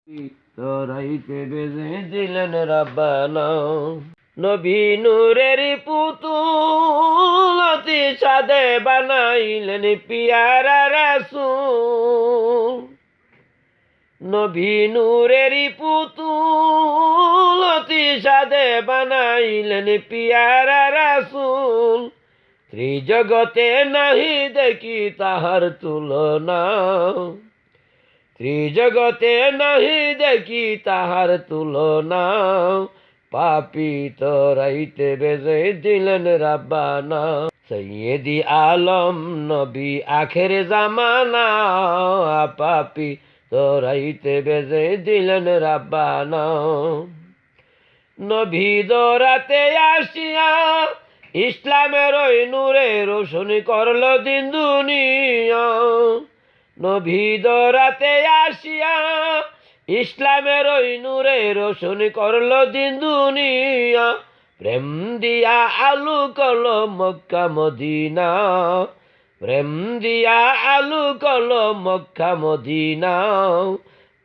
তোরাইতে বেজে দিলেন রাব্বানা। নবী নূরের পুতুল অতি সাদে বানাইলেন পিয়ারা রাসূল। নবী নূরের পুতুল অতি সাদে বানাইলেন পিয়ারা রাসূল। ত্রিজগতে নাহি দেখি তাহার তুলনা, ত্রিজগতে নাহি দেখি তাহার তুলনা। পাপী তোরাইতে বেজে দিলেন রাব্বানা। সৈয়দি আলম নবী আখের জামানা, পাপী তোরাইতে বেজে দিলেন রাব্বানা। নবী দরাতে আসিয়া ইসলামের ওই নূরে রোশনি করল দিন দুনিয়া। নবী দরাতে আসিয়া ইসলামের ওই নূরে রোশনি করল দিন দুনিয়া। প্রেম দিয়া আলু কল মক্কা মদিনা, প্রেম দিয়া আলু কল মক্কা মদিনা।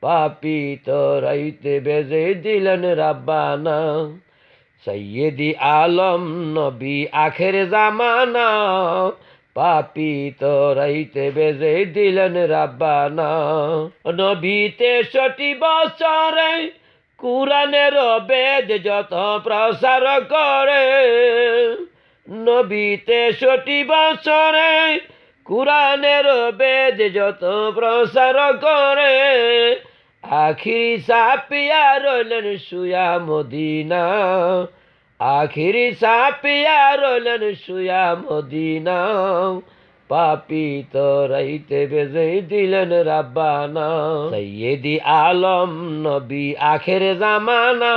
পাপী তোরাইতে বেজে দিলেন রাব্বানা। সৈয়দি আলম নবী আখের জামানা, পাপী তোরাইতে বেজে দিলেন রাব্বানা। নবী 63 বছরে কুরআনের বেদ যত প্রসার করে। নবী 63 বছরে কুরআনের বেদ যত প্রসার করে। আখিরি সাপিয়া রইলেন শুয়া মদিনা, আখিরি সাপিয়া রইলেন শুয়া মদিনা। পাপী তোরাইতে বেজে দিলেন রাব্বানা। সৈয়দি আলম নবী আখের জামানা,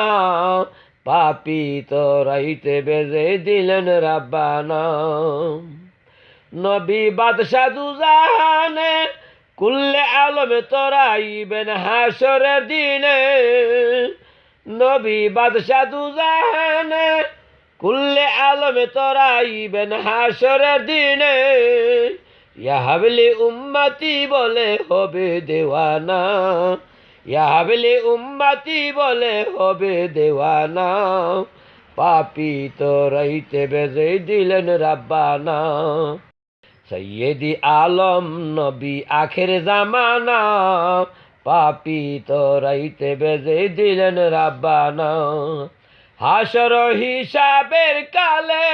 পাপী তোরাইতে বেজে দিলেন রাব্বানা। নবী বাদশাহ দুজাহানে কুল্লে আলমে তোরাইবেন হাসরের দিনে। নবী বাদশাহ দুজাহানে কুল্লে আলমে তোরাইবেন হাসরের দিনে। ইয়া হাবলি উম্মতি বলে হবে দেওয়ানা, ইয়া হাবলি উম্মতি বলে হবে দেওয়ানা। পাপী তোরাইতে বেজে দিলেন রাব্বানা। সৈয়দি আলম নবী আখের জামানা, পাপী তোরাইতে বেজে দিলেন রাব্বানা। হাসর হিসাবের কালে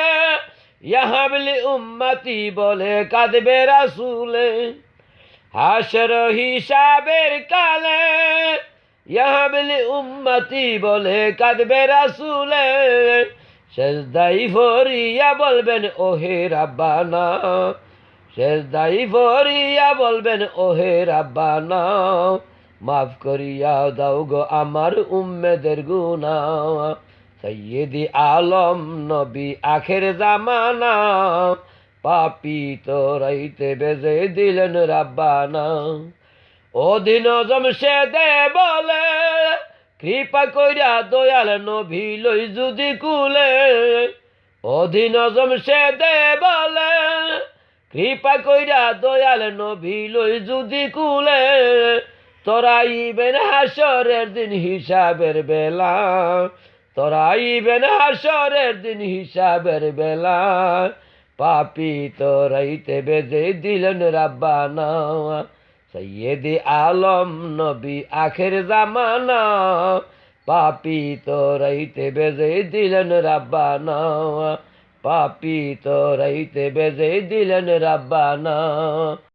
ইয়া হাবলি উম্মতি বলে কাঁদবে রাসূলে। হাসর হিসাবের কালে ইয়া হাবলি উম্মতি বলে কাঁদবে রাসূলে। সেজদাই ভরিয়া বলবেন ওহে রাব্বানা, সেজদাই ভরিয়া বলবেন ওহে রাব্বানা। মাফ করিয়া দাও গো আমার উম্মেদের গুনাহ। সৈয়দি আলম নবী আখের জামানা, পাপী তোরাইতে বেজে দিলেন রাব্বানা। অধীন জমশেদে বলে কৃপা কইরা দয়াল নবী লই যদি কুলে। অধীন জমশেদে বলে কৃপা কইরা দয়াল নবী লই যদি কুলে। তোরাইবেন হাসরের দিন হিসাবের বেলা, তোরাইবেন হাসরের দিন হিসাবের বেলা। পাপী তোরাইতে বেজে দিলেন রাব্বানা। সৈয়দি আলম নবী আখের জামানা, পাপী তোরাইতে বেজে দিলেন রাব্বানা। পাপী তোরাইতে বেজে দিলেন রাব্বানা।